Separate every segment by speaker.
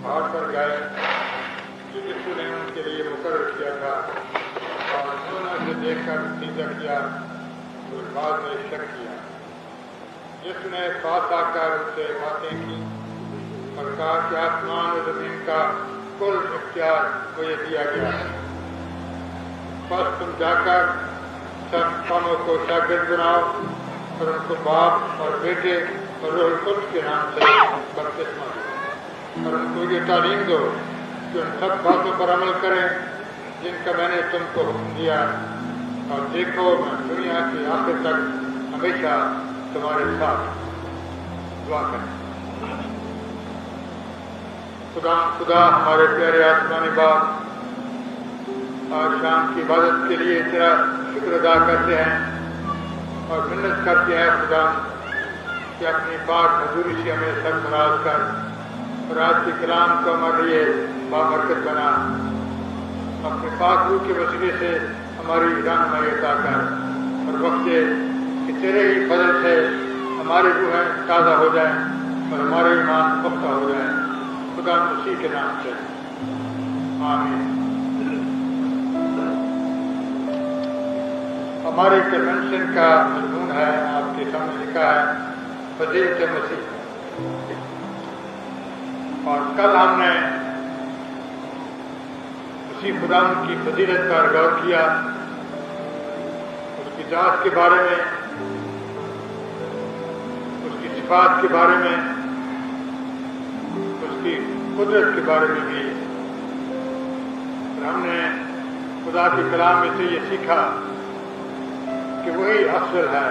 Speaker 1: پہاڑ پر گئے جس نے ان کے لیے مقرر کیا تھا، اور انہوں نے اسے دیکھ کر سیدھا کیا تو بعد میں شک کیا۔ جس نے پاس آ کر ان سے باتیں کی اور کہا کہ آسمان و زمین کا کل اختیار مجھے دیا گیا ہے، بس تم جا کر سب قوموں کو شاگرد بناؤ اور ان کو باپ اور بیٹے اور روح القدس کے نام سے بپتسمہ دو، اور ان کو یہ تعلیم دو کہ ان سب باتوں پر عمل کریں جن کا میں نے تم کو حکم دیا، اور دیکھو میں دنیا کے آخر تک ہمیشہ تمہارے ساتھ۔ دعا کریں۔ خدا ہمارے پیارے آسمانی باپ، اور شام کی عبادت کے لیے تیرا شکر ادا کرتے ہیں اور منت کرتے ہیں خدا کہ اپنی پاک حضوری سے ہمیں سرفراز کر اور آج کے کلام کو ہمارے لیے بابرکت بنا، اپنے پاک روح کے وسیلے سے ہماری رہنمائی عطا کر، اور وقت کہ تیرے ہی فضل سے ہماری روحیں تازہ ہو جائیں اور ہمارے ایمان پختہ ہو جائیں، خدا مسیح کے نام سے آمین۔ ہمارے کنونشن کا مضمون ہے، آپ کے سامنے لکھا ہے، فضیلت مسیح، اور کل ہم نے مسیح خدا کی فضیلت پر غور کیا، اس کی ذات کے بارے میں، اس کی صفات کے بارے میں، اس کی قدرت کے بارے میں بھی، اور ہم نے خدا کے کلام میں سے یہ سیکھا کہ وہی افضل ہے،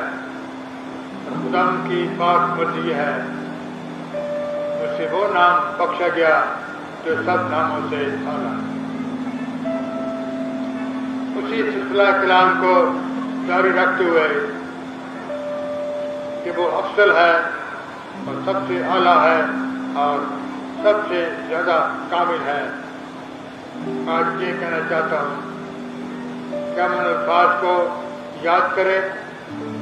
Speaker 1: اور خدا کی پاک مرضی ہے، اسے وہ نام بخشا گیا جو سب ناموں سے اعلیٰ۔ اسی سلسلہ کلام کو جاری رکھتے ہوئے کہ وہ افضل ہے اور سب سے اعلیٰ ہے اور سب سے زیادہ کامل ہے، آج یہ کہنا چاہتا ہوں کہ ہم ان الفاظ کو یاد کریں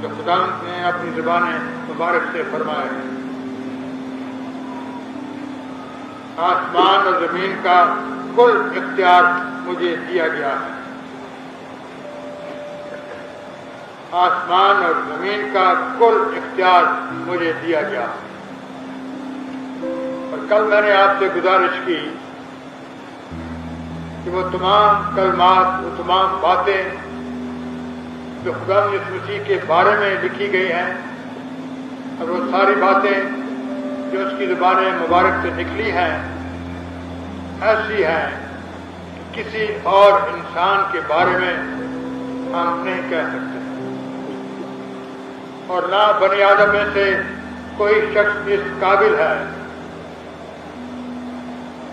Speaker 1: جو خدا نے اپنی زبان مبارک سے فرمائے ہیں۔ آسمان اور زمین کا کل اختیار مجھے دیا گیا ہے، آسمان اور زمین کا کل اختیار مجھے دیا گیا ہے۔ اور کل میں نے آپ سے گزارش کی کہ وہ تمام کلمات، وہ تمام باتیں جو خدا یسوع مسیح کے بارے میں لکھی گئی ہیں، اور وہ ساری باتیں جو اس کی زبان مبارک سے نکلی ہیں، ایسی ہیں کہ کسی اور انسان کے بارے میں ہم نہیں کہہ سکتے، اور نہ بنی آدم میں سے کوئی شخص اس قابل ہے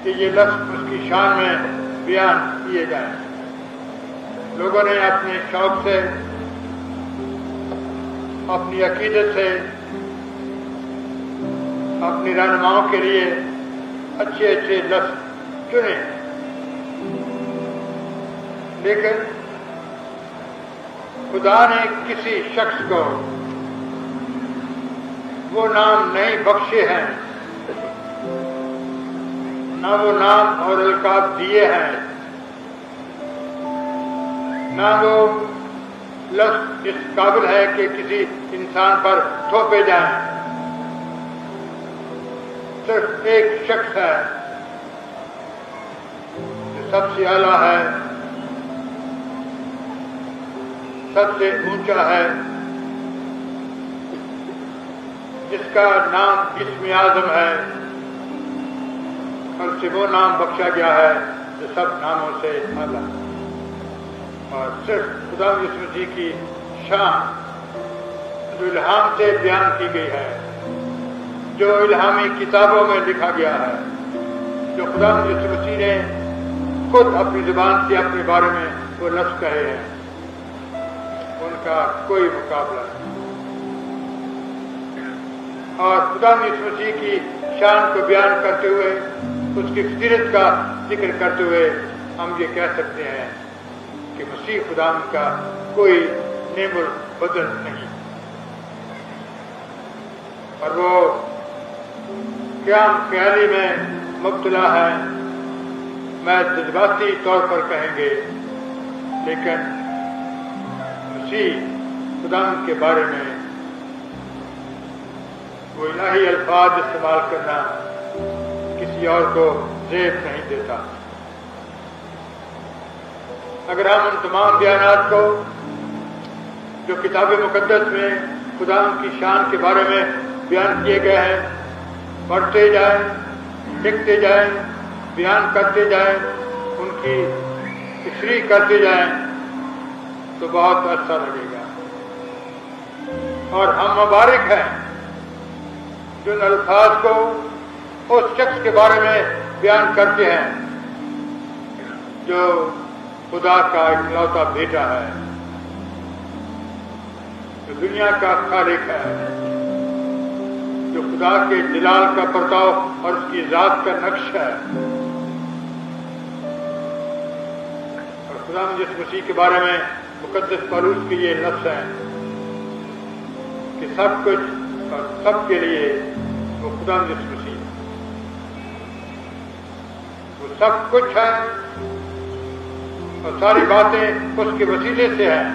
Speaker 1: کہ یہ لفظ اس کی شان میں بیان کیے جائیں۔ لوگوں نے اپنے شوق سے، اپنی عقیدت سے، اپنی رہنماؤں کے لیے اچھے اچھے لفظ چنے، لیکن خدا نے کسی شخص کو وہ نام نہیں بخشے ہیں، نہ وہ نام اور القاب دیے ہیں، نہ وہ لفظ اس قابل ہے کہ کسی انسان پر تھوپے جائیں۔ صرف ایک شخص ہے جو سب سے اعلیٰ ہے، سب سے اونچا ہے، جس کا نام اسم اعظم ہے، اور اسے وہ نام بخشا گیا ہے جو سب ناموں سے اعلیٰ، اور صرف خدا یسوع مسیح کی شان جو الہام سے بیان کی گئی ہے، جو الہامی کتابوں میں لکھا گیا ہے، جو خدا یسوع مسیح نے خود اپنی زبان سے اپنے بارے میں وہ لفظ کہے ہیں، ان کا کوئی مقابلہ نہیں۔ اور خدا یسوع مسیح کی شان کو بیان کرتے ہوئے، اس کی فضیلت کا ذکر کرتے ہوئے ہم یہ کہہ سکتے ہیں کہ مسیح خدا کا کوئی نعم البدل نہیں، اور وہ قیام خیالی میں مبتلا ہیں، میں جذباتی طور پر کہیں گے، لیکن مسیح خدا کے بارے میں وہ الہی الفاظ استعمال کرنا کسی اور کو زیب نہیں دیتا۔ اگر ہم ان تمام بیانات کو جو کتاب مقدس میں خدا کی شان کے بارے میں بیان کیے گئے ہیں پڑھتے جائیں، لکھتے جائیں، بیان کرتے جائیں، ان کی تشریح کرتے جائیں تو بہت اچھا لگے گا۔ اور ہم مبارک ہیں جو ان الفاظ کو اس شخص کے بارے میں بیان کرتے ہیں جو خدا کا اکلوتا بیٹا ہے، جو دنیا کا خالق ہے، جو خدا کے جلال کا پرتاؤ اور اس کی ذات کا نقش ہے، اور خدا جس مسیح کے بارے میں مقدس پولس کے یہ لفظ ہیں کہ سب کچھ اور سب کے لیے وہ خدا جس مسیح، وہ سب کچھ ہے اور ساری باتیں اس کے وسیلے سے ہیں،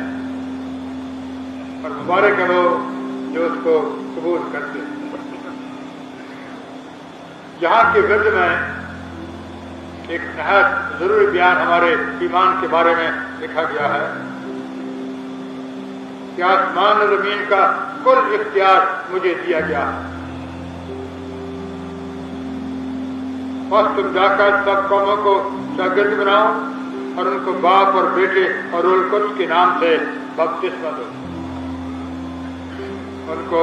Speaker 1: اور مبارک ہے وہ جو اس کو قبول کرتے ہیں۔ یہاں کے ورد میں ایک نہایت ضروری بیان ہمارے ایمان کے بارے میں لکھا گیا ہے کہ آسمان و زمین کا کل اختیار مجھے دیا گیا ہے، اور تم جا کر سب قوموں کو شاگرد بناؤ اور ان کو باپ اور بیٹے اور روح القدس کے نام سے بپتسمہ دو۔ ان کو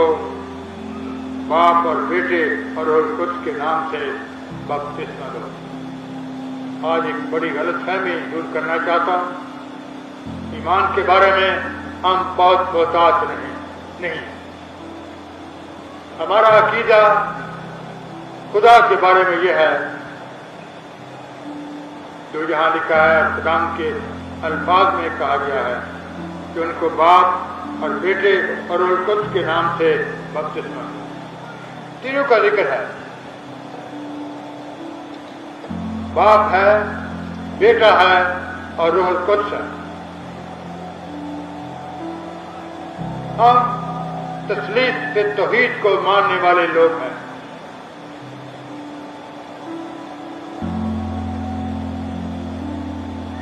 Speaker 1: باپ اور بیٹے اور روح القدس کے نام سے بپتسمہ دو۔ آج ایک بڑی غلط فہمی دور کرنا چاہتا ہوں، ایمان کے بارے میں ہم بہت محتاط نہیں، ہمارا عقیدہ خدا کے بارے میں یہ ہے جو یہاں لکھا ہے، خدا کے الفاظ میں کہا گیا ہے کہ ان کو باپ اور بیٹے اور روح القدس کے نام سے بپتسمہ دو۔ تینوں کا ذکر ہے، باپ ہے، بیٹا ہے اور روح القدس ہے۔ ہم تثلیث کے توحید کو ماننے والے لوگ ہیں۔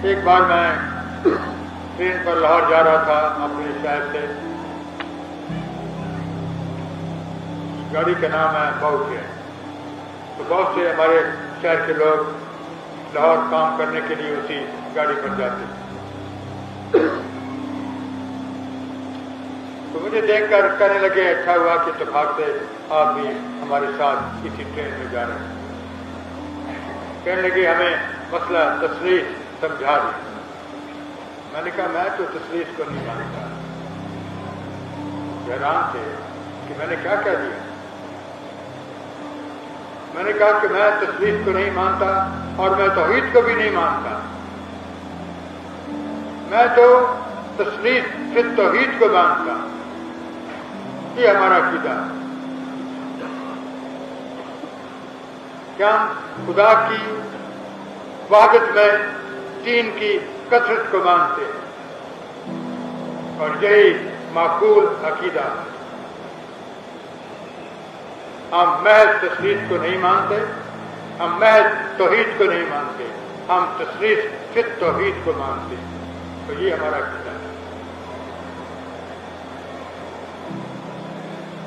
Speaker 1: ایک بار میں ٹرین پر لاہور جا رہا تھا اپنے شہر سے، گاڑی کا نام ہے بہت ہے، تو بہت سے ہمارے شہر کے لوگ لاہور کام کرنے کے لیے اسی گاڑی پر جاتے ہیں۔ تو مجھے دیکھ کر کہنے لگے اچھا ہوا کہ اتفاق سے آپ بھی ہمارے ساتھ اسی ٹرین میں جا رہے ہیں۔ کہنے لگے ہمیں مسئلہ تثلیث سمجھا دی۔ میں نے کہا میں تو تثلیث کو نہیں مانتا۔ حیران تھے کہ میں نے کیا کہہ دیا۔ میں نے کہا کہ میں تثلیث کو نہیں مانتا اور میں توحید کو بھی نہیں مانتا، میں تو تثلیث فی توحید کو مانتا۔ یہ ہمارا عقیدہ ہے کہ ہم خدا کی وحدت میں تین کی کثرت کو مانتے ہیں، اور یہی معقول عقیدہ ہے۔ ہم محض تثلیث کو نہیں مانتے، ہم محض توحید کو نہیں مانتے، ہم تثلیث فی توحید کو مانتے ہیں، تو یہ ہمارا عقیدہ ہے۔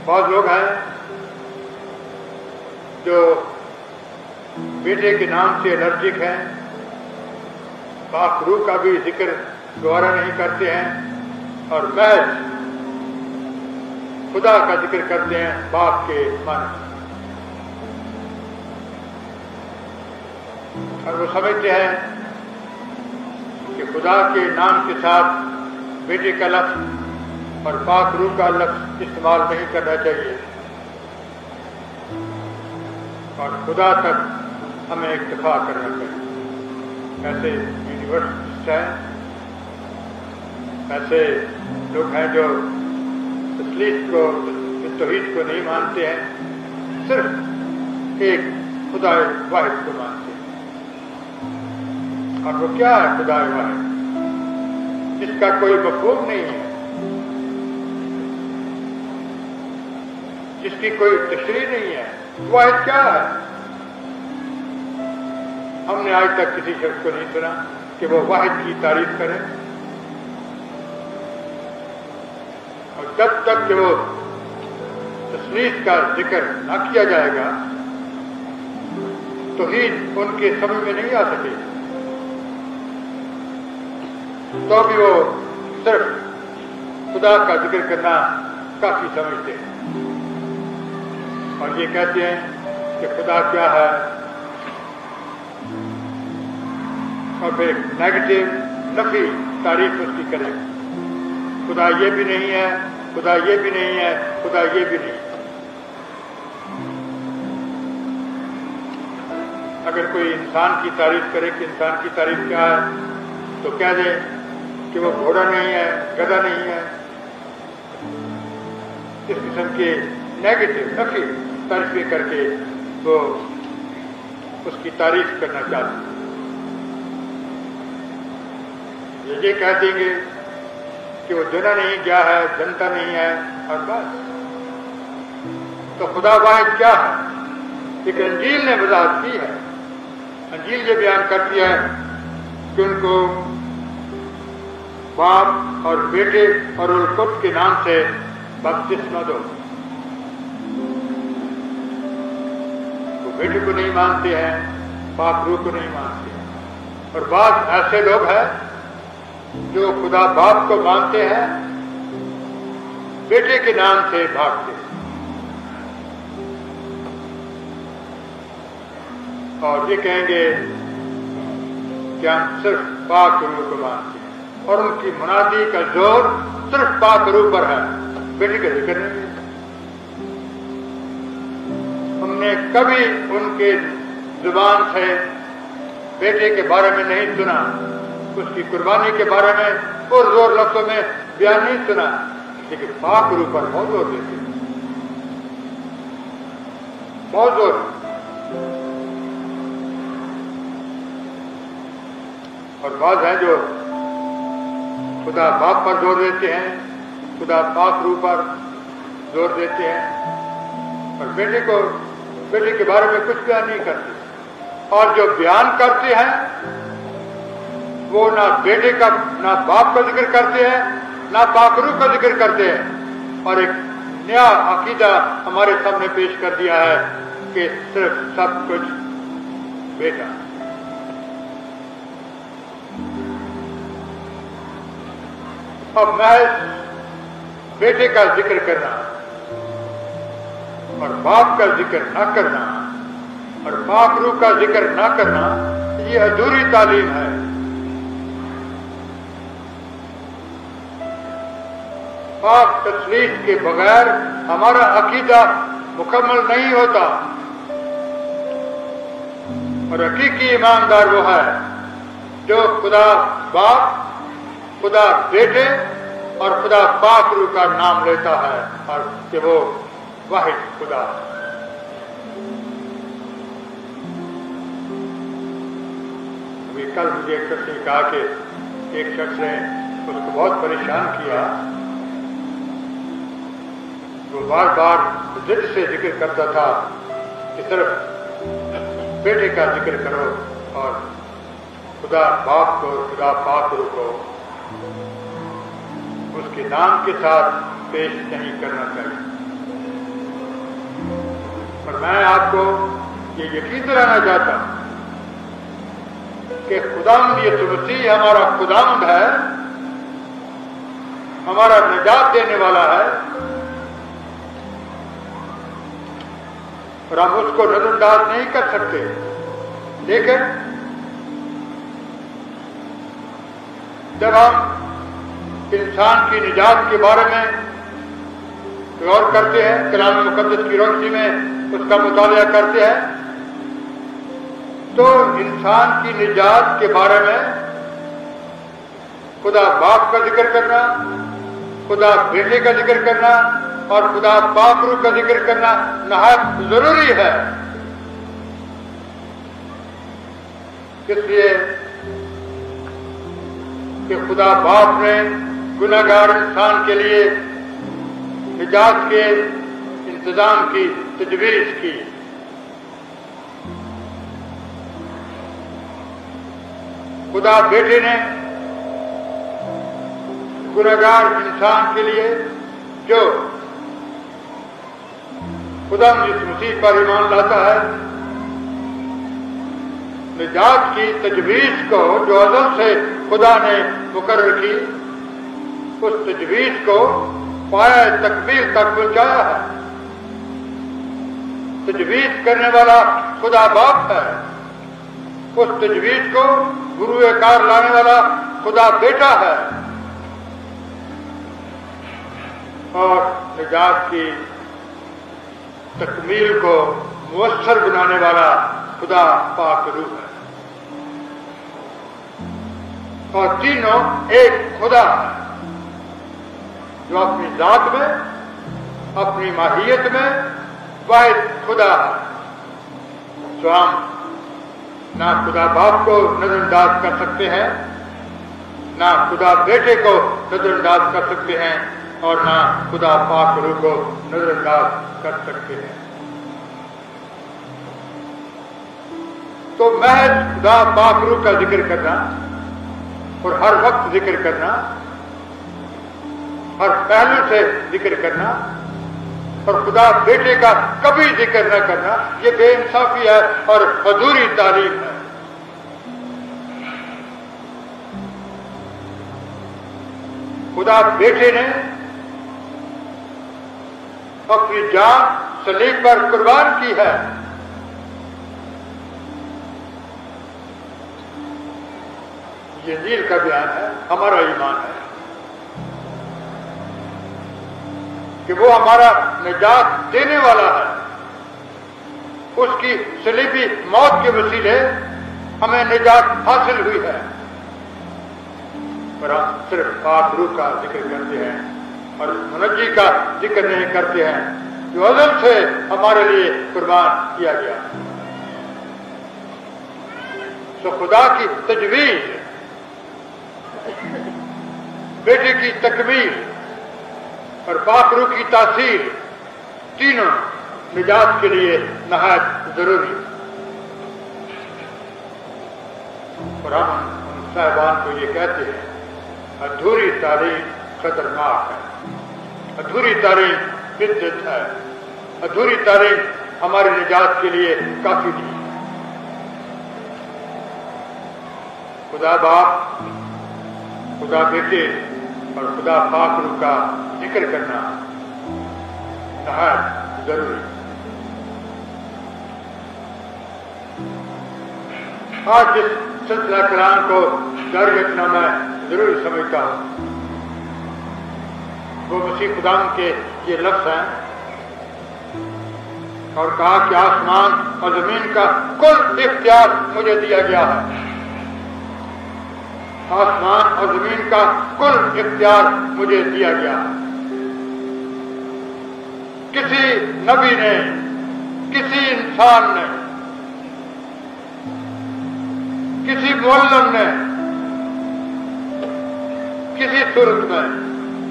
Speaker 1: بہت لوگ ہیں جو بیٹے کے نام سے الرجک ہیں، پاک روح کا بھی ذکر دوبارہ نہیں کرتے ہیں، اور محض خدا کا ذکر کرتے ہیں باپ کے معنی، اور وہ سمجھتے ہیں کہ خدا کے نام کے ساتھ بیٹے کا لفظ اور پاک روح کا لفظ استعمال نہیں کرنا چاہیے، اور خدا تک ہمیں اکتفا کرنا چاہیے۔ ایسے یونیورسٹس ہیں، ایسے لوگ ہیں جو تثلیث کو، توحید کو نہیں مانتے ہیں، صرف ایک خدا واحد کو مانتے ہیں۔ اور وہ کیا ہے خدا واحد؟ جس کا کوئی مفہوم نہیں ہے، جس کی کوئی تشریح نہیں ہے، واحد کیا ہے؟ ہم نے آج تک کسی شخص کو نہیں سنا کہ وہ واحد کی تعریف کرے، اور جب تک کہ وہ تثلیث کا ذکر نہ کیا جائے گا توحید ان کے سمجھ میں نہیں آ سکے، تو بھی وہ صرف خدا کا ذکر کرنا کافی سمجھتے ہیں اور یہ کہتے ہیں کہ خدا کیا ہے، اور پھر نیگیٹو نفی تعریف اس کی کریں، خدا یہ بھی نہیں ہے، خدا یہ بھی نہیں ہے، خدا یہ بھی نہیں۔ اگر کوئی انسان کی تعریف کرے کہ انسان کی تعریف کیا ہے تو کہہ دے کہ وہ گھوڑا نہیں ہے، گدھا نہیں ہے، اس قسم کے نیگیٹو نفی تعریفیں کر کے وہ اس کی تعریف کرنا چاہتے ہیں۔ یہ کہہ دیں گے کہ وہ جنا نہیں گیا ہے، جنتا نہیں ہے، اور بس۔ تو خدا واحد کیا ہے؟ ایک انجیل نے وضاحت کی ہے، انجیل یہ بیان کرتی ہے کہ ان کو باپ اور بیٹے اور القدس کے نام سے بپتسمہ دو۔ وہ بیٹے کو نہیں مانتے ہیں، پاک روح کو نہیں مانتے ہیں، اور بعض ایسے لوگ ہیں جو خدا باپ کو مانتے ہیں، بیٹے کے نام سے بھاگتے ہیں، اور یہ کہیں گے کہ ہم صرف پاک روح کو مانتے ہیں، اور ان کی منادی کا زور صرف پاک روح پر ہے، بیٹے کا ذکر نہیں ہے۔ ہم نے کبھی ان کے زبان سے بیٹے کے بارے میں نہیں سنا، اس کی قربانی کے بارے میں اور زور لفظوں میں بیان نہیں سنا، لیکن پاک روح پر بہت زور دیتے ہیں، بہت زور۔ اور بعض ہیں جو خدا باپ پر زور دیتے ہیں، خدا پاک روح پر زور دیتے ہیں، اور بیٹے کے بارے میں کچھ بیان نہیں کرتے، اور جو بیان کرتے ہیں وہ نہ بیٹے کا نہ باپ کا ذکر کرتے ہیں، نہ پاک روح کا ذکر کرتے ہیں، اور ایک نیا عقیدہ ہمارے سامنے پیش کر دیا ہے کہ صرف سب کچھ بیٹا۔ اب محض بیٹے کا ذکر کرنا اور باپ کا ذکر نہ کرنا اور پاک روح کا ذکر نہ کرنا، یہ ادھوری تعلیم ہے۔ پاک تثلیث کے بغیر ہمارا عقیدہ مکمل نہیں ہوتا، اور حقیقی ایماندار وہ ہے جو خدا باپ، خدا بیٹے اور خدا پاک روح کا نام لیتا ہے، اور کہ وہ واحد خدا ہے۔ ابھی کل مجھے ایک شخص نے کہا کہ ایک شخص نے اس کو بہت پریشان کیا، وہ بار بار ضد سے ذکر کرتا تھا کہ صرف بیٹے کا ذکر کرو اور خدا باپ کو، خدا پاک روح کو اس کے نام کے ساتھ پیش نہیں کرنا چاہیے۔ اور میں آپ کو یہ یقین دلانا چاہتا ہوں کہ خداوند یسوع مسیح ہمارا خداوند ہے، ہمارا نجات دینے والا ہے، اور ہم اس کو نظر انداز نہیں کر سکتے۔ لیکن جب ہم انسان کی نجات کے بارے میں غور کرتے ہیں، کلام مقدس کی روشنی میں اس کا مطالعہ کرتے ہیں، تو انسان کی نجات کے بارے میں خدا باپ کا ذکر کرنا، خدا بیٹے کا ذکر کرنا اور خدا پاک روح کا ذکر کرنا نہایت ضروری ہے۔ اس لیے کہ خدا باپ نے گناہگار انسان کے لیے نجات کے انتظام کی تجویز کی. خدا بیٹے نے گناہگار انسان کے لیے جو خدا اس مسیح پر ایمان لاتا ہے نجات کی تجویز کو جو ازل سے خدا نے مقرر کی اس تجویز کو پایہ تکمیل تک پہنچایا ہے. تجویز کرنے والا خدا باپ ہے. اس تجویز کو گروہ کار لانے والا خدا بیٹا ہے اور نجات کی تکمیل کو مؤثر بنانے والا خدا پاک روح ہے. اور تینوں ایک خدا ہے جو اپنی ذات میں اپنی ماہیت میں واحد خدا ہے. تو ہم نہ خدا باپ کو نظر انداز کر سکتے ہیں نہ خدا بیٹے کو نظر انداز کر سکتے ہیں اور نہ خدا پاک روح کو نظر انداز کر سکتے ہیں. تو محض خدا پاک روح کا ذکر کرنا اور ہر وقت ذکر کرنا ہر پہلو سے ذکر کرنا اور خدا بیٹے کا کبھی ذکر نہ کرنا یہ بے انصافی ہے اور ادھوری تعلیم ہے. خدا بیٹے نے اپنی جان صلیب پر قربان کی ہے. یہ انجیل کا بیان ہے, ہمارا ایمان ہے کہ وہ ہمارا نجات دینے والا ہے. اس کی صلیبی موت کے وسیلے ہمیں نجات حاصل ہوئی ہے. پر ہم صرف پاک روح کا ذکر کرتے ہیں اور منجی کا ذکر نہیں کرتے ہیں جو ازل سے ہمارے لیے قربان کیا گیا. تو خدا کی تجویز, بیٹے کی تکمیل اور پاک روح کی تاثیر تینوں نجات کے لیے نہایت ضروری. اور ہم ان صاحبان کو یہ کہتے ہیں ادھوری تعلیم خطرناک ہے, ادھوری تعلیم بدعت ہے, ادھوری تعلیم ہماری نجات کے لیے کافی نہیں. خدا باپ, خدا بیٹے اور خدا پاک روح کا ذکر کرنا نہایت ضروری. آج جس سلسلہ کلام کو جاری رکھنا میں ضروری سمجھتا ہوں وہ مسیح خدا کے یہ لفظ ہیں اور کہا کہ آسمان اور زمین کا کل اختیار مجھے دیا گیا ہے. آسمان اور زمین کا کل اختیار مجھے دیا گیا. کسی نبی نے, کسی انسان نے, کسی معلم نے کسی صورت میں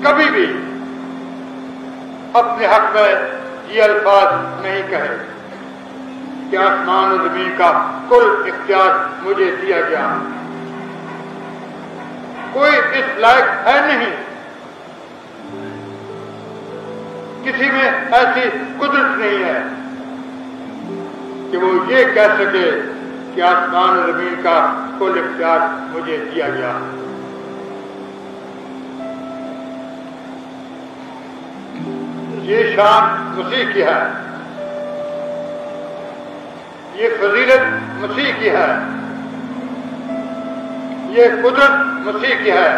Speaker 1: کبھی بھی اپنے حق میں یہ الفاظ نہیں کہے کہ آسمان اور زمین کا کل اختیار مجھے دیا گیا. کوئی اس لائق ہے نہیں, کسی میں ایسی قدرت نہیں ہے کہ وہ یہ کہہ سکے کہ آسمان اور زمین کا کل اختیار مجھے دیا گیا. یہ شان مسیح کی ہے, یہ فضیلت مسیح کی ہے, یہ قدرت مسیح کی ہے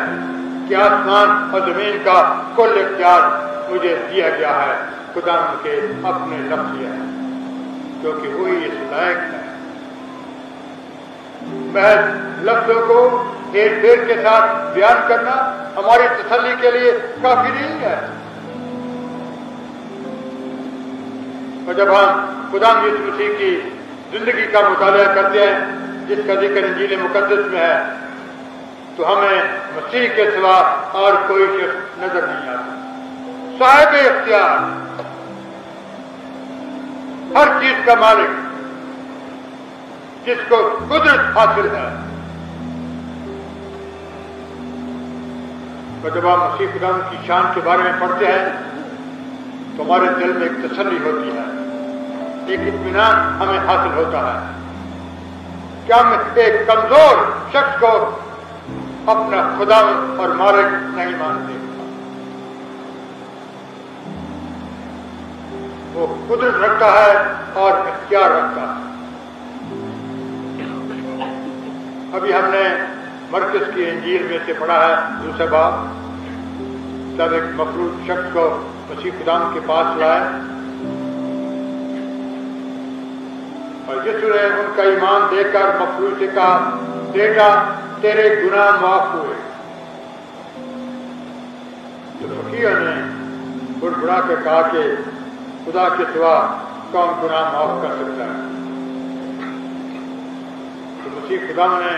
Speaker 1: کہ آسمان اور زمین کا کل اختیار مجھے دیا گیا ہے. خدا کے اپنے لفظ ہے کیونکہ وہی اس لائق ہے. محض لفظوں کو ایک دیر کے ساتھ بیان کرنا ہماری تسلی کے لیے کافی نہیں ہے. اور جب ہم خدا یسوع مسیح کی زندگی کا مطالعہ کرتے ہیں جس کا ذکر انجیل مقدس میں ہے تو ہمیں مسیح کے سوا اور کوئی شخص نظر نہیں آتا. صاحب اختیار، ہر چیز کا مالک، جس کو قدرت حاصل ہے. جب آپ مسیح خدا کی شان کے بارے میں پڑھتے ہیں تو ہمارے دل میں ایک تسلی ہوتی ہے، ایک اطمینان ہمیں حاصل ہوتا ہے کہ ہم ایک کمزور شخص کو اپنا خدا اور مالک نہیں مانتے. وہ قدرت رکھتا ہے اور اختیار رکھتا ہے. ابھی ہم نے مرکز کی انجیل میں سے پڑھا ہے دوسرا باب، جب ایک مفلوج شخص کو مسیح خدا کے پاس لائے اور یسوع نے ان کا ایمان دیکھ کر مفلوج سے کہا، بیٹا تیرے گناہ معاف ہوئے. تو فقیہ نے بڑبڑا کر کہا کہ خدا کے سوا کون گناہ معاف کر سکتا ہے. تو مسیح خدا نے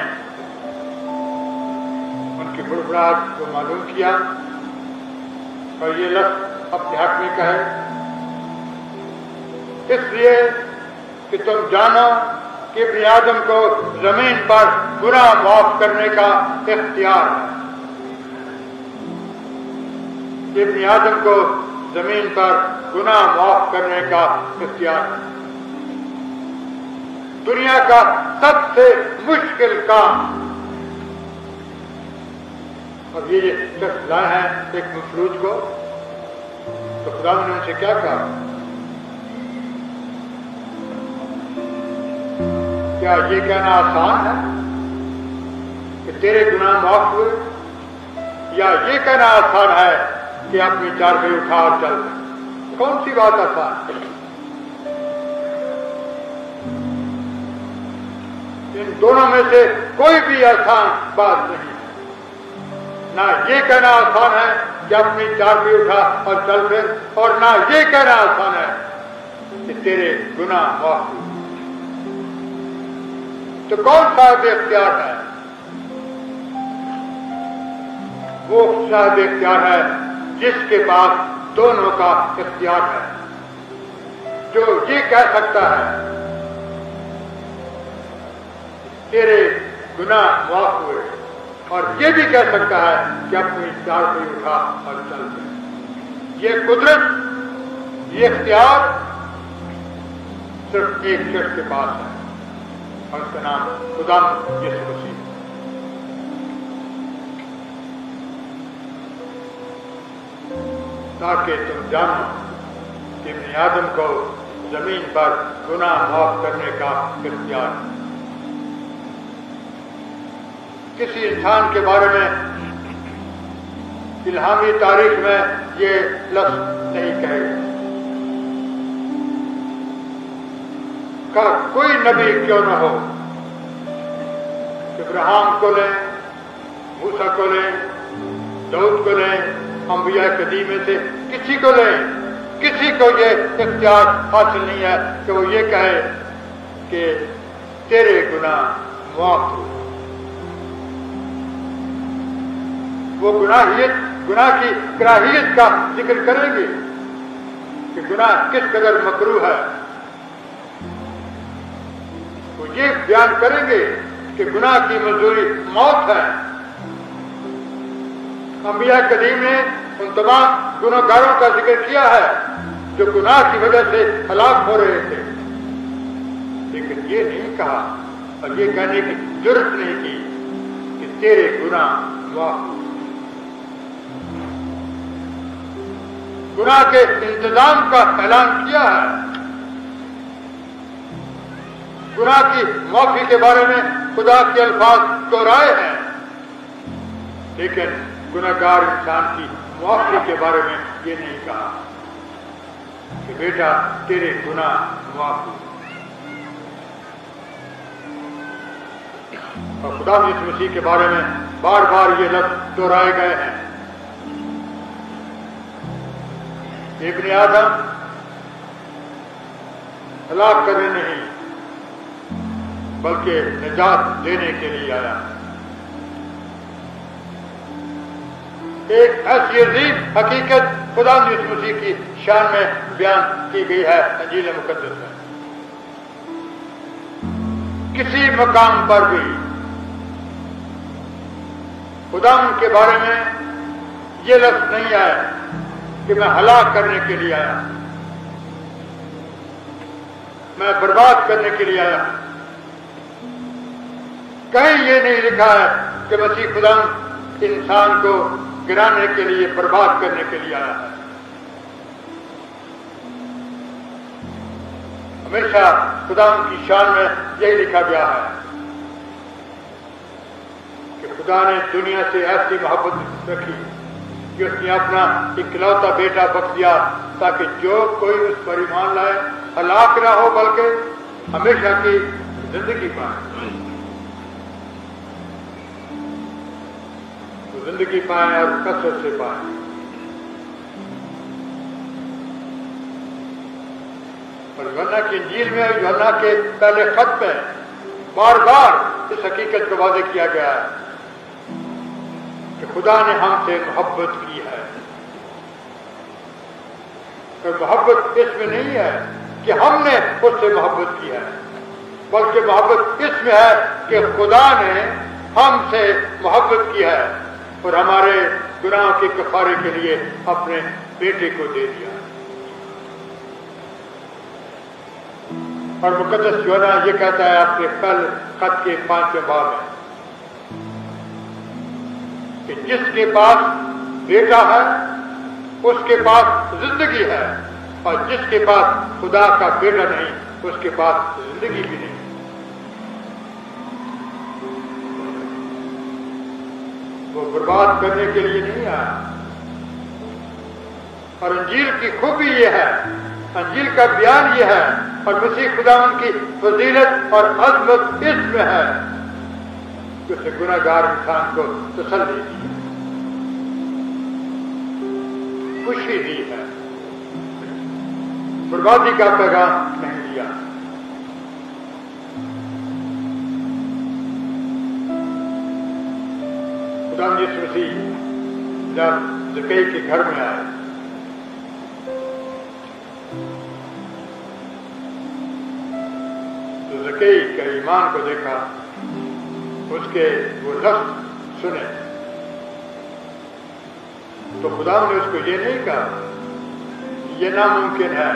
Speaker 1: ان کی بڑبڑاہٹ کو معلوم کیا اور یہ لفظ اپنے حق میں کہے، اس لیے کہ تم جانو کہ ابن آدم کو زمین پر گناہ معاف کرنے کا اختیار ہے. ابن آدم کو زمین پر گناہ معاف کرنے کا اختیار ہے. دنیا کا سب سے مشکل کام. اب یہ شخص لائے ہیں ایک مفلوج کو، تو خدا نے ان سے کیا کہا؟ کیا یہ کہنا آسان ہے کہ تیرے گناہ معاف ہوئے، یا یہ کہنا آسان ہے کہ اپنی چارپائی اٹھا اور چل؟ کون سی بات آسان ہے؟ ان دونوں میں سے کوئی بھی آسان بات نہیں. نہ یہ کہنا آسان ہے کہ اپنی چارپائی اٹھا اور چل پھر، اور نہ یہ کہنا آسان ہے کہ تیرے گناہ معاف ہوئے. تو کون صاحب اختیار ہے؟ وہ صاحب اختیار ہے جس کے پاس دونوں کا اختیار ہے، جو یہ کہہ سکتا ہے تیرے گناہ معاف ہوئے، اور یہ بھی کہہ سکتا ہے کہ اپنی چارپائی اٹھا اور چل پڑے. یہ قدرت، یہ اختیار صرف ایک شخص کے پاس ہے، اور اس کا نام خدا یسوع مسیح. تاکہ تم جانو کہ ابن آدم کو زمین پر گناہ معاف کرنے کا اختیار ہے. کسی انسان کے بارے میں الہامی تاریخ میں یہ لفظ نہیں کہے گا، کوئی نبی کیوں نہ ہو. ابراہیم کو لیں، موسیٰ کو لیں، داؤد کو لیں، انبیاء قدیم میں سے کسی کو لیں، کسی کو یہ اختیار حاصل نہیں ہے کہ وہ یہ کہے کہ تیرے گناہ معاف ہو. وہ گناہ کی کراہیت کا ذکر کریں گے کہ گناہ کس قدر مکروہ ہے. وہ یہ بیان کریں گے کہ گناہ کی مزدوری موت ہے. انبیاء قدیم نے ان تمام گناہگاروں کا ذکر کیا ہے جو گناہ کی وجہ سے ہلاک ہو رہے تھے، لیکن یہ نہیں کہا اور یہ کہنے کی ضرورت نہیں کی کہ تیرے گناہ معاف ہو. گناہ کے انتظام کا اعلان کیا ہے. گناہ کی معافی کے بارے میں خدا کے الفاظ دہرائے ہیں، لیکن گناہگار انسان کی معافی کے بارے میں یہ نہیں کہا کہ بیٹا تیرے گناہ معاف ہو. اور خدا یسوع مسیح کے بارے میں بار بار یہ لفظ دہرائے گئے ہیں. ابن آدم ہلاک کرنے نہیں بلکہ نجات دینے کے لیے آیا۔ ایک ایسی عظیم حقیقت خدا یسوع مسیح کی شان میں بیان کی گئی ہے انجیل مقدس میں۔ کسی مقام پر بھی خدا کے بارے میں یہ لفظ نہیں آیا کہ میں ہلاک کرنے کے لیے آیا، میں برباد کرنے کے لیے آیا۔ کہیں یہ نہیں لکھا ہے کہ مسیح خدا انسان کو گرانے کے لیے، برباد کرنے کے لیے آیا ہے۔ ہمیشہ خدا کی شان میں یہی لکھا گیا ہے کہ خدا نے دنیا سے ایسی محبت رکھی کہ اس نے اپنا اکلوتا بیٹا بخش دیا تاکہ جو کوئی اس پر ایمان لائے ہلاک نہ ہو بلکہ ہمیشہ کی زندگی پائے، زندگی پائیں اور کثرت سے پائیں۔ اور یوحنا کی انجیل میں، یوحنا کے پہلے خط میں بار بار اس حقیقت کو واضح کیا گیا ہے کہ خدا نے ہم سے محبت کی ہے۔ اور محبت اس میں نہیں ہے کہ ہم نے اس سے محبت کی ہے، بلکہ محبت اس میں ہے کہ خدا نے ہم سے محبت کی ہے اور ہمارے گناہوں کے کفارے کے لیے اپنے بیٹے کو دے دیا۔ اور مقدس یوحنا یہ کہتا ہے اپنے پہلے خط کے 5ویں باب میں کہ جس کے پاس بیٹا ہے اس کے پاس زندگی ہے، اور جس کے پاس خدا کا بیٹا نہیں اس کے پاس زندگی بھی نہیں۔ وہ برباد کرنے کے لیے نہیں آیا۔ اور انجیل کی خوبی یہ ہے، انجیل کا بیان یہ ہے، اور مسیح خداوند کی فضیلت اور عظمت اس میں ہے کہ اسے گناہ گار انسان کو تسلی دی، خوشی دی ہے، بربادی کا پیغام نہیں دیا۔ خداوند یسوع مسیح جب زکئی کے گھر میں آئے تو زکئی کے ایمان کو دیکھا، اس کے وہ لفظ سنے تو خدا نے اس کو یہ نہیں کہا یہ ناممکن ہے،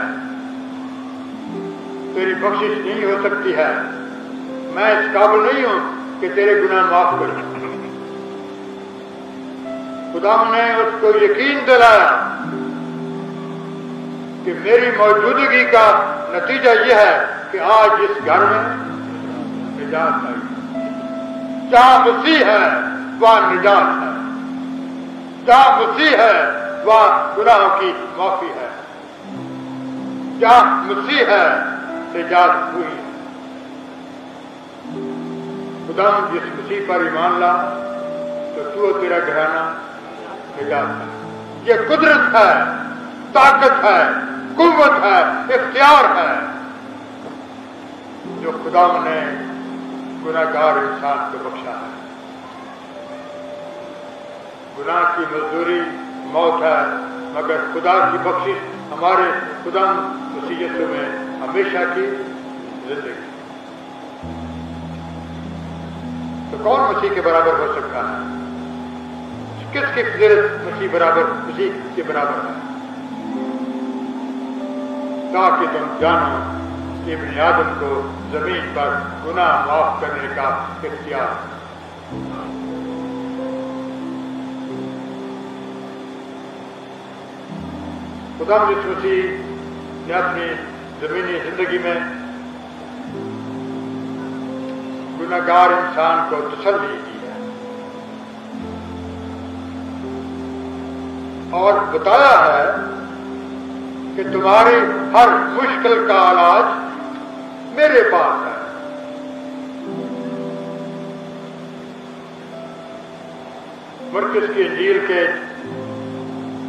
Speaker 1: تیری بخشش نہیں ہو سکتی ہے، میں اس قابل نہیں ہوں کہ تیرے گناہ معاف کروں۔ خدا نے اس کو یقین دلایا کہ میری موجودگی کا نتیجہ یہ ہے کہ آج اس گھر میں نجات آئی۔ جہاں مسیح ہے وہاں نجات ہے، جہاں مسیح ہے وہاں گناہوں کی معافی ہے، جہاں مسیح ہے نجات ہوئی۔ خدا جس مسیح پر ایمان لا تو تیرا گھرانہ نجات ہے۔ یہ قدرت ہے، طاقت ہے، قوت ہے، اختیار ہے جو خدا نے گناہ گار انسان کو بخشا ہے۔ گناہ کی مزدوری موت ہے، مگر خدا کی بخشش ہمارے خدا مسیح یسوع میں ہمیشہ کی زندگی۔ تو کون مسیح کے برابر ہو سکتا ہے؟ کس کی فضیلت مسیح کے برابر ہے؟ تاکہ تم جانو کہ ابن آدم کو زمین پر گناہ معاف کرنے کا اختیار ہے۔ خدا یسوع مسیح نے اپنی زمینی زندگی میں گناہ گار انسان کو تسلی دی ہے اور بتایا ہے کہ تمہاری ہر مشکل کا علاج میرے پاس ہے۔ مرکز کی انجیل کے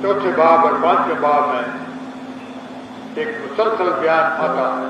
Speaker 1: 4 باب اور 5 باب میں ایک مسلسل بیان آتا ہے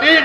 Speaker 1: 3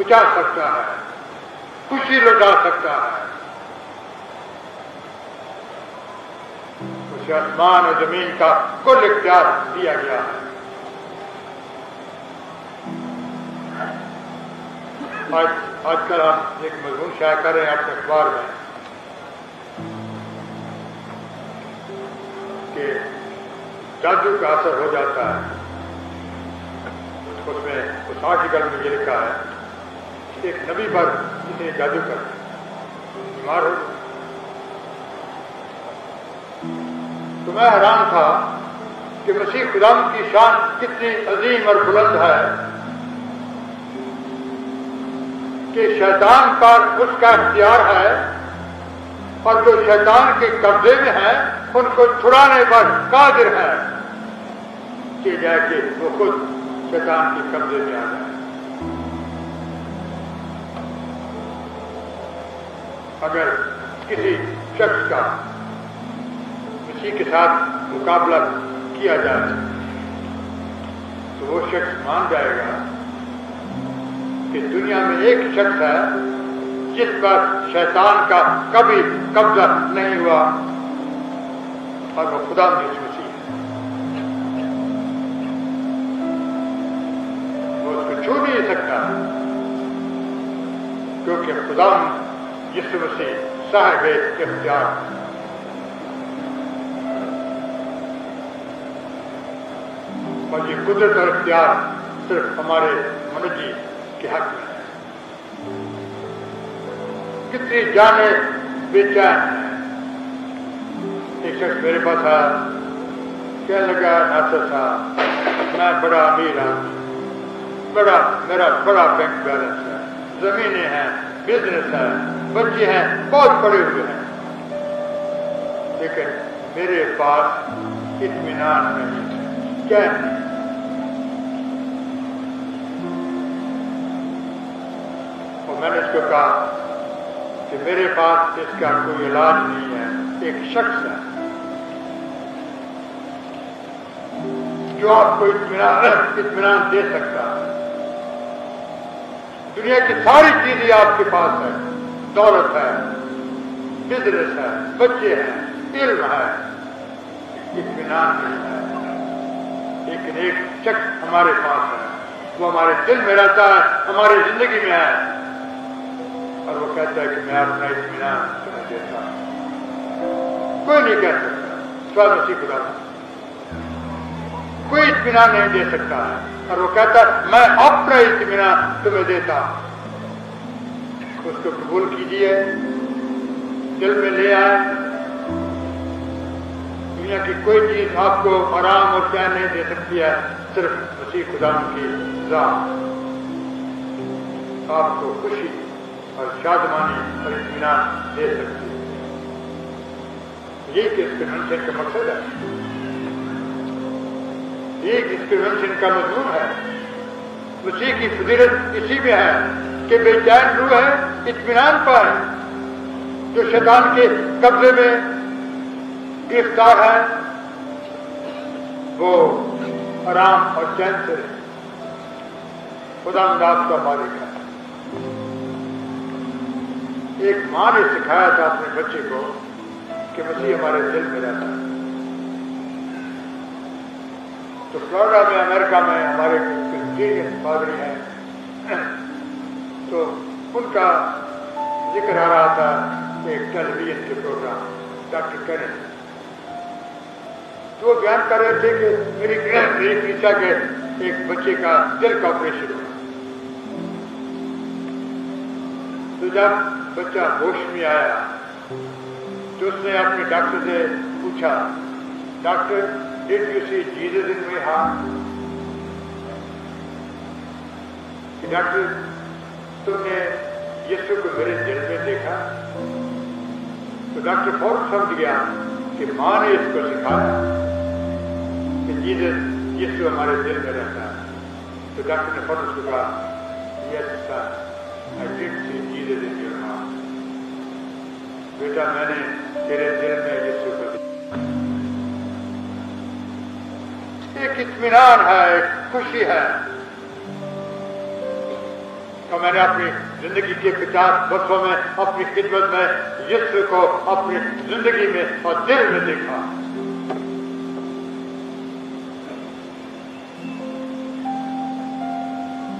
Speaker 1: بچا سکتا ہے، خوشی لوٹا سکتا ہے. اسے آسمان اور زمین کا کل اختیار دیا گیا ہے. آج کل ہم ایک مضمون شائع کر رہے ہیں اپنے اخبار میں کہ جادو کا اثر ہو جاتا ہے. اس میں اس آرٹیکل میں یہ لکھا ہے کہ ایک نبی پر کسی نے جادو کر بیمار ہو. تو میں حیران تھا کہ مسیح خدا کی شان کتنی عظیم اور بلند ہے کہ شیطان پر اس کا اختیار ہے اور جو شیطان کے قبضے میں ہیں ان کو چھڑانے پر قادر ہے کہ جائے کہ وہ خود شیطان کے قبضے میں آ جائے. اگر کسی شخص کا مسیح کے ساتھ مقابلہ کیا جائے تو وہ شخص مان جائے گا کہ دنیا میں ایک شخص ہے جس پر شیطان کا کبھی قبضہ نہیں ہوا اور وہ خدا یسوع مسیح ہے. وہ اس کو چھو نہیں سکتا کیونکہ خدا یسوع مسیح صاحب اختیار ہے. اور یہ قدرت اور اختیار صرف ہمارے منجی کے حق میں ہے. کتنی جانیں بے چین ہیں. ایک شخص میرے پاس آیا، کہنے لگا ناصر صاحب میں بڑا امیر ہوں، میرا بڑا بینک بیلنس ہے، زمینیں ہیں، بزنس ہے، بچے ہیں، بہت بڑے ہوئے ہیں، لیکن میرے پاس اطمینان نہیں ہے. کیا نہیں؟ میں نے اس کو کہا کہ میرے پاس اس کا کوئی علاج نہیں ہے. ایک شخص ہے جو آپ کو اطمینان دے سکتا ہے. دنیا کی ساری چیزیں آپ کے پاس ہے، دولت ہے، بزنس ہے، بچے ہیں، علم ہے، اطمینان نہیں ہے. لیکن ایک شخص ہمارے پاس ہے، وہ ہمارے دل میں رہتا ہے، ہماری زندگی میں ہے، اور وہ کہتا ہے کہ میں اپنا اطمینان تمہیں دیتا ہوں. کوئی نہیں کہہ سکتا سوائے مسیح خدا، کوئی اطمینان نہیں دے سکتا ہے. اور وہ کہتا ہے میں اپنا اطمینان تمہیں دیتا ہوں. اس کو قبول کیجیے، دل میں لے آئے. دنیا کی کوئی چیز آپ کو آرام اور چین نہیں دے سکتی ہے، صرف مسیح خدا کی ذات آپ کو خوشی اور شادمانی اور اطمینان دے سکتی ہے. یہ کہ اس کنونشن کا مقصد ہے، یہ اس کنونشن کا مضمون ہے. مسیح کی فضیلت اسی میں ہے کہ بے چین روح ہے اطمینان پائے، جو شیطان کے قبضے میں گرفتار ہے وہ آرام اور چین سے رہے. خدا آپ کا مالک ہے. ایک ماں نے سکھایا تھا اپنے بچے کو کہ مسیح ہمارے دل میں رہتا ہے. تو فلوریڈا میں امریکہ میں ہمارے پادری ہیں، تو ان کا ذکر آ رہا تھا ایک ٹیلی ویژن کے پروگرام ڈاکٹر کرن، تو وہ بیان کر رہے تھے کہ میری کلیسا کے ایک بچے کا دل کا آپریشن ہوا. تو جب بچہ ہوش میں آیا تو اس نے اپنے ڈاکٹر سے پوچھا، doctor did you see Jesus in my heart? کہ ڈاکٹر تم نے یسوع کو میرے دل میں دیکھا؟ تو ڈاکٹر فوراً سمجھ گیا کہ ماں نے اس کو سکھایا کہ جیزس یسوع ہمارے دل میں رہتا ہے. تو ڈاکٹر نے فوراً اس کو کہا یس سر I did see Jesus in your heart. بیٹا میں نے تیرے دل میں یسوع کو دیکھا. ایک اطمینان ہے، ایک خوشی ہے، اور میں نے اپنی زندگی کے 50 برسوں میں اپنی خدمت میں یسوع کو اپنی زندگی میں اور دل میں دیکھا.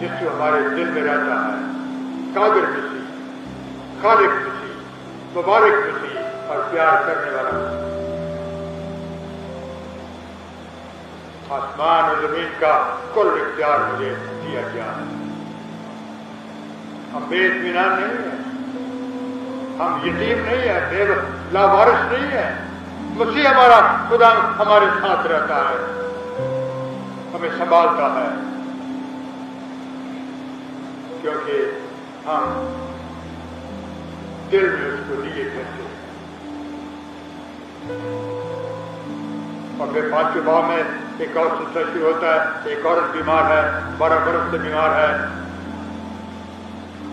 Speaker 1: یسوع ہمارے دل میں رہتا ہے. قادر مسیح، خالق مسیح، مبارک مسیح اور پیار کرنے والا مسیح. آسمان اور زمین کا کل اختیار مجھے دیا گیا ہے. ہم بے اطمینان نہیں ہیں، ہم یتیم نہیں ہیں، بے لاوارث نہیں ہیں. مسیح ہمارا خدا ہمارے ساتھ رہتا ہے، ہمیں سنبھالتا ہے، کیونکہ ہم دل میں اس کو لیے کرتے ہیں. اور پھر 5 باب میں ایک اور سلسلہ شروع ہوتا ہے. ایک عورت بیمار ہے، 12 برس سے بیمار ہے،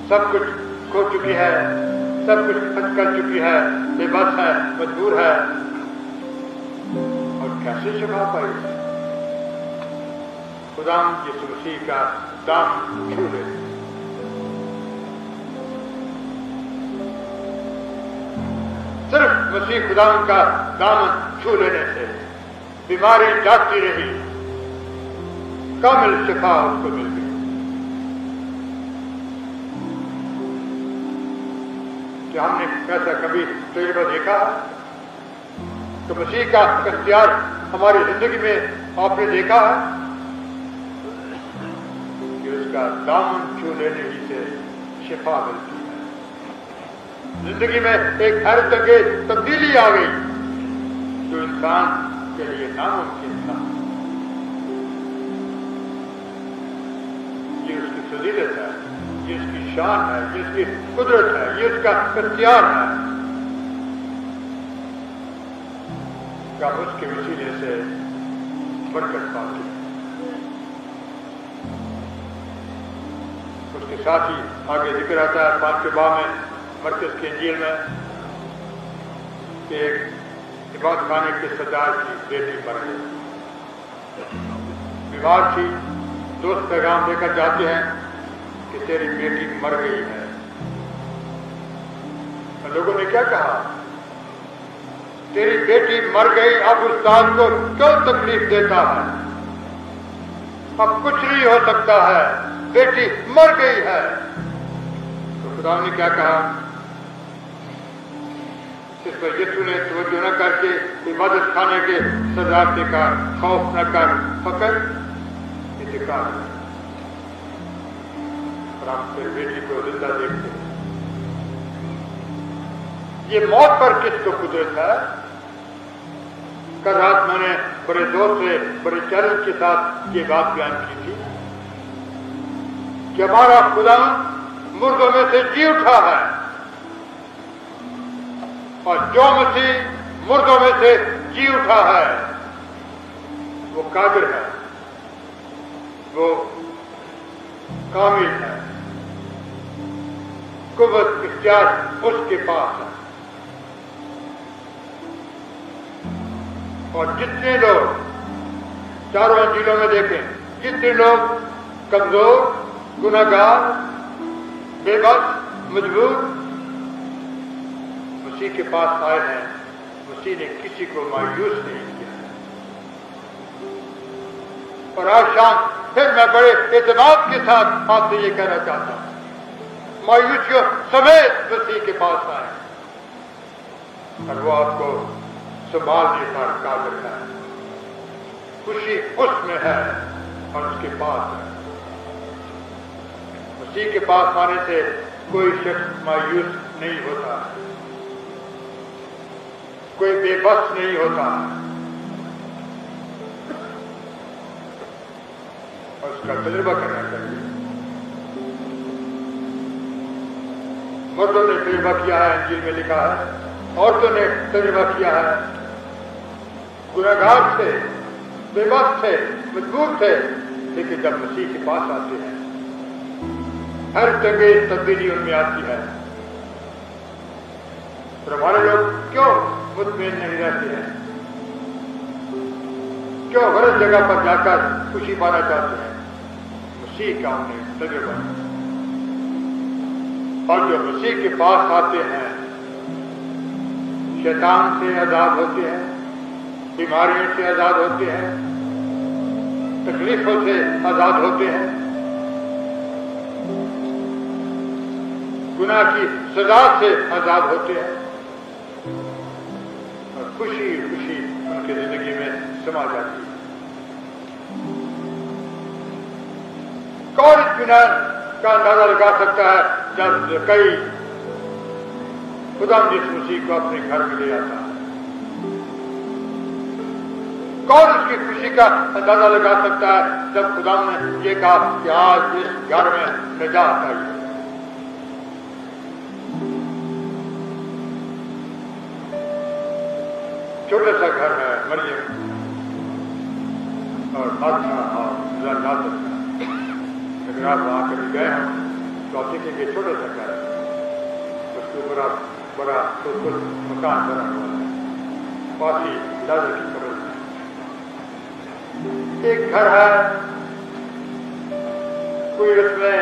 Speaker 1: سب کچھ کھو چکی ہے، سب کچھ خرچ کر چکی ہے، بے بس ہے، مجبور ہے، اور کیسے شفا پائی؟ خدا یسوع مسیح کا دامن چھو لے. صرف مسیح خدا کا دامن چھو لینے سے بیماری جاتی رہی، کامل شفا اس کو مل گئی. کیا ہم نے ایسا کبھی تجربہ دیکھا ہے تو مسیح کا اختیار ہماری زندگی میں آپ نے دیکھا ہے کہ اس کا دامن چھو لینے ہی سے شفا ملتی ہے. زندگی میں ایک حیرت انگیز تبدیلی آ گئی جو انسان کے لیے ناممکن تھا. یہ اس کی فضیلت ہے، یہ اس کی شان ہے، یہ اس کی قدرت ہے، یہ اس کا اختیار ہے کہ ہم اس کے وسیلے سے برکت پاتے ہیں. اس کے ساتھ ہی آگے ذکر آتا ہے 5 باب میں مرکز کی انجیل میں کہ ایک عبادت خانے کے سردار کی بیٹی مر گئی، بیمار تھی. دوست پیغام لے کر جاتے ہیں کہ تیری بیٹی مر گئی ہے. اور لوگوں نے کیا کہا؟ تیری بیٹی مر گئی، اب استاد کو کیوں تکلیف دیتا ہے؟ اب کچھ نہیں ہو سکتا ہے، بیٹی مر گئی ہے. تو خدا نے کیا کہا؟ اس پر یسوع نے توجہ نہ کر کے عبادت خانے کے سردار سے کہا، خوف نہ کر، فقط اتقا کر. اور آپ پھر بیٹی کو زندہ دیکھتے ہیں. یہ موت پر کس کو قدرت ہے؟ کل رات میں نے بڑے زور سے بڑے چیلنج کے ساتھ یہ بات بیان کی تھی کہ ہمارا خدا مردوں میں سے جی اٹھا ہے، اور جو مسیح مردوں میں سے جی اٹھا ہے وہ قادر ہے، وہ کامل ہے، قوت اختیار اس کے پاس ہے. اور جتنے لوگ چاروں انجیلوں میں دیکھیں، جتنے لوگ کمزور، گناہگار، بے بس، مجبور مسیح کے پاس آئے ہیں، مسیح نے کسی کو مایوس نہیں کیا. اور آج شام پھر میں بڑے اعتماد کے ساتھ آپ سے یہ کہنا چاہتا ہوں، مایوسیوں سمیت مسیح کے پاس آئے اور وہ آپ کو سنبھالنے پر قادر ہے. خوشی اس میں ہے اور اس کے پاس ہے. مسیح کے پاس آنے سے کوئی شخص مایوس نہیں ہوتا، کوئی بے بس نہیں ہوتا، اور اس کا تجربہ کرنا چاہیے. مردوں نے تجربہ کیا ہے، انجیل میں لکھا ہے، عورتوں نے تجربہ کیا ہے. گناہگار تھے، بے بس تھے، مجبور تھے، لیکن جب مسیح کے پاس آتے ہیں ہر جگہ تبدیلی ان میں آتی ہے. اور ہمارے لوگ کیوں مطمئن نہیں رہتے ہیں؟ کیوں غلط جگہ پر جا کر خوشی پانا چاہتے ہیں؟ مسیح کا انہیں تجربہ. اور جو مسیح کے پاس آتے ہیں شیطان سے آزاد ہوتے ہیں، بیماریوں سے آزاد ہوتے ہیں، تکلیفوں سے آزاد ہوتے ہیں، گناہ کی سزا سے آزاد ہوتے ہیں، اور خوشی خوشی ان کی زندگی میں سما جاتی ہے۔ کون اطمینان کا اندازہ لگا سکتا ہے جب کئی خدا جس مسیح کو اپنے گھر میں لے آتا ہے؟ کون اس کی خوشی کا اندازہ لگا سکتا ہے جب خدا نے یہ کہا کہ آج اس گھر میں نجات آئی ہے؟ چھوٹا سا گھر ہے، مریم اور مارتھا اور لازر کا۔ اگر آپ وہاں کبھی گئے ہوں تو آپ دیکھیں گے چھوٹا سا گھر ہے، اس کے اوپر بڑا مکان بنا ہوا ہے، باقی لازر کی قبر ہے۔ ایک گھر ہے، کوئی اس میں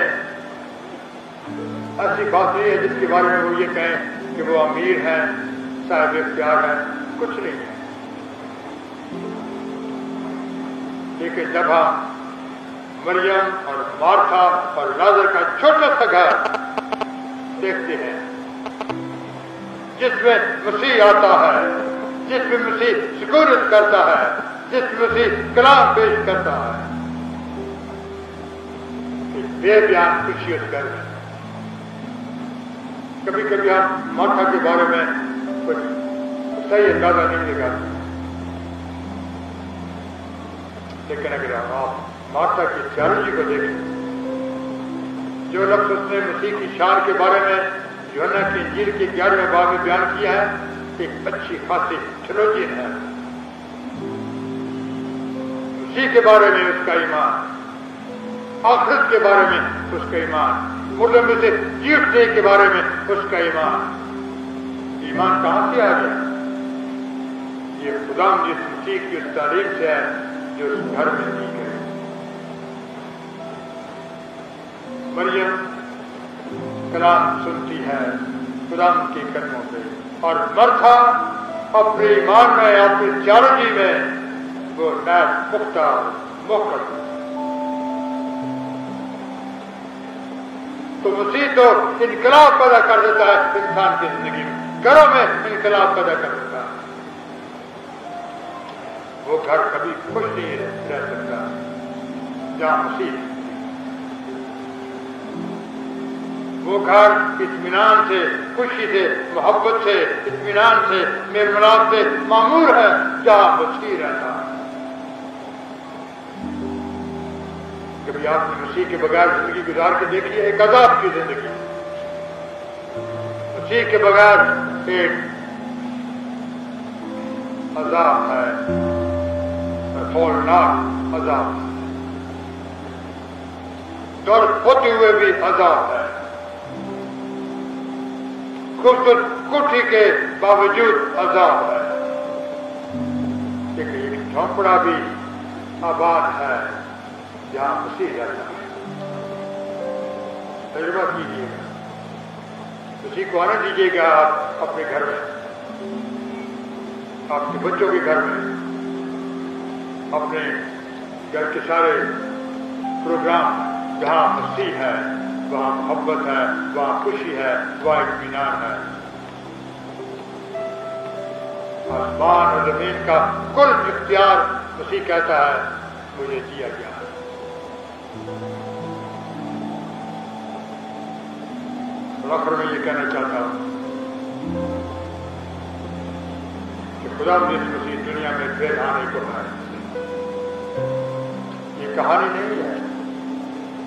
Speaker 1: ایسی بات نہیں ہے جس کے بارے میں وہ یہ کہیں کہ وہ امیر ہیں، صاحب اختیار ہے، کچھ نہیں ہے۔ لیکن جب ہم مریم اور مارتھا اور لازر کا چھوٹا سا گھر دیکھتے ہیں جس میں مسیح آتا ہے، جس میں مسیح سکونت کرتا ہے، جس میں مسیح کلام پیش کرتا ہے، بے بیان خوشی اس گھر میں۔ کبھی کبھی ہم مارتھا کے بارے میں کچھ صحیح اندازہ نہیں لگاتے، لیکن اگر آپ مارتھا کی تھیالوجی کو دیکھیں، جو لفظ اس نے مسیح کی شان کے بارے میں یوحنا کی انجیل کے 11ویں باب میں بیان کیا ہے، ایک اچھی خاصی تھیولوجین ہے۔ مسیح کے بارے میں اس کا ایمان، آخرت کے بارے میں اس کا ایمان، مردوں میں سے جی اٹھنے کے بارے میں اس کا ایمان کہاں سے آ گیا؟ یہ خدا جس مسیح کی اس تعلیم سے ہے جو اس گھر میں دی گئی۔ مریم کلام سنتی ہے خدا کے قدموں پہ، اور مرتھا اپنے ایمان میں، اپنی تھیالوجی میں وہ نیک پختہ موقف۔ تو مسیح تو انقلاب پیدا کر دیتا ہے انسان کی زندگی میں، گھروں میں انقلاب پیدا کر دیتا ہے۔ وہ گھر کبھی خوش نہیں رہ سکتا جہاں مسیح، وہ گھر اطمینان سے، خوشی سے، محبت سے، اطمینان سے، میل ملاپ سے معمور ہے جہاں مسیح رہتا ہے۔ کبھی آپ نے مسیح کے بغیر زندگی گزار کے دیکھی ہے؟ ایک عذاب کی زندگی، مسیح کے بغیر ایک عذاب ہے، ہولناک عذاب، درد ہوتے ہوئے بھی عذاب ہے، خوبصورت کوٹھی کے باوجود عذاب ہے، لیکن ایک جھونپڑا بھی آباد ہے جہاں مسیح رہتا ہے۔ تجربہ کیجیے گا، مسیح کو آنے دیجیے گا آپ اپنے گھر میں، آپ کے بچوں کے گھر میں، اپنے گھر کے سارے پروگرام جہاں مسیح ہے وہاں محبت ہے، وہاں خوشی ہے، وہاں اطمینان ہے۔ آسمان اور زمین کا کل اختیار مسیح کہتا ہے مجھے دیا گیا ہے۔ آخر میں یہ کہنا چاہتا ہوں کہ خدا مجھے مسیح دنیا میں پھر آنے کو ہے۔ یہ کہانی نہیں ہے،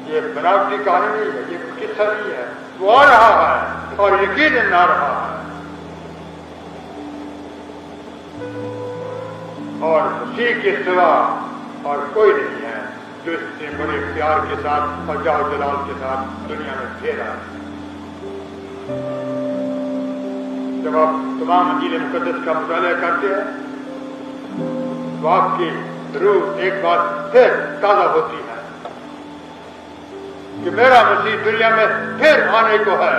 Speaker 1: یہ بناوٹی کہانی نہیں ہے، یہ قصہ نہیں ہے، وہ آ رہا ہے اور یقیناً آ رہا ہے، اور مسیح کے سوا اور کوئی نہیں ہے جو اس نے بڑے اختیار کے ساتھ اور جاہ و جلال کے ساتھ دنیا میں پھیرا ہے۔ جب آپ تمام انجیل مقدس کا مطالعہ کرتے ہیں تو آپ کی روح ایک بار پھر تازہ ہوتی ہے کہ میرا مسیح دنیا میں پھر آنے کو ہے،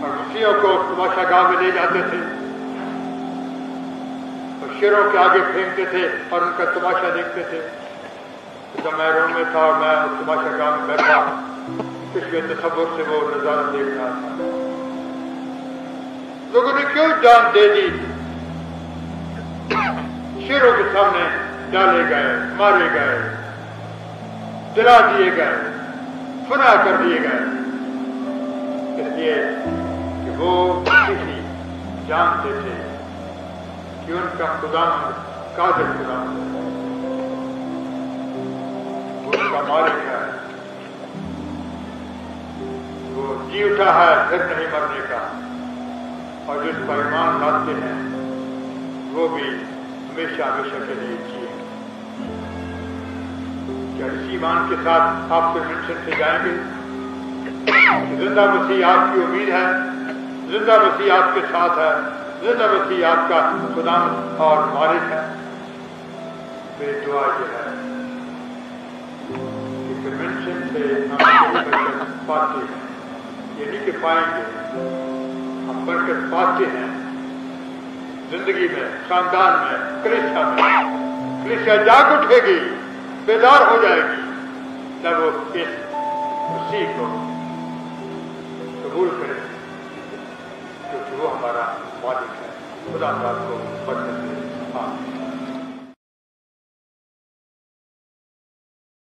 Speaker 1: اور مسیحوں کو تماشا گاہ میں لے جاتے تھے اور شیروں کے آگے پھینکتے تھے اور ان کا تماشا دیکھتے تھے. جب میں روم میں تھا اور میں تماشا گاہ میں بیٹھا پچھلے تصور سے وہ نظارہ دیکھ رہا تھا. لوگوں نے کیوں جان دے دی؟ شیروں کے سامنے ڈالے گئے، مارے گئے، جلا دیے گئے، فنا کر دیے گئے، اس لیے کہ وہ کسی جانتے تھے کہ ان کا خداوند قادر خداوند ہے، وہ ان کا مالک ہے، وہ جی اٹھا ہے پھر نہیں مرنے کا، اور جس پر ایمان لاتے ہیں وہ بھی ہمیشہ ہمیشہ کے لیے جیے. کیا اس ایمان کے ساتھ آپ کنونشن سے جائیں گے کہ زندہ مسیح آپ کی امید ہے، زندہ مسیح آپ کے ساتھ ہے، زندہ مسیح آپ کا خداوند اور مالک ہے؟ میری دعا یہ ہے کہ کنونشن سے ہم برکت پاتے ہیں، یہ نہیں کہ پائیں گے، ہم برکت پاتے ہیں زندگی میں، خاندان میں، کلیسیا میں. کلیسیا جاگ اٹھے گی، بیدار ہو جائے گی جب وہ اس مسیح کو قبول کرے کیونکہ وہ ہمارا مالک ہے. خدا آپ کو برکت دے. آمین.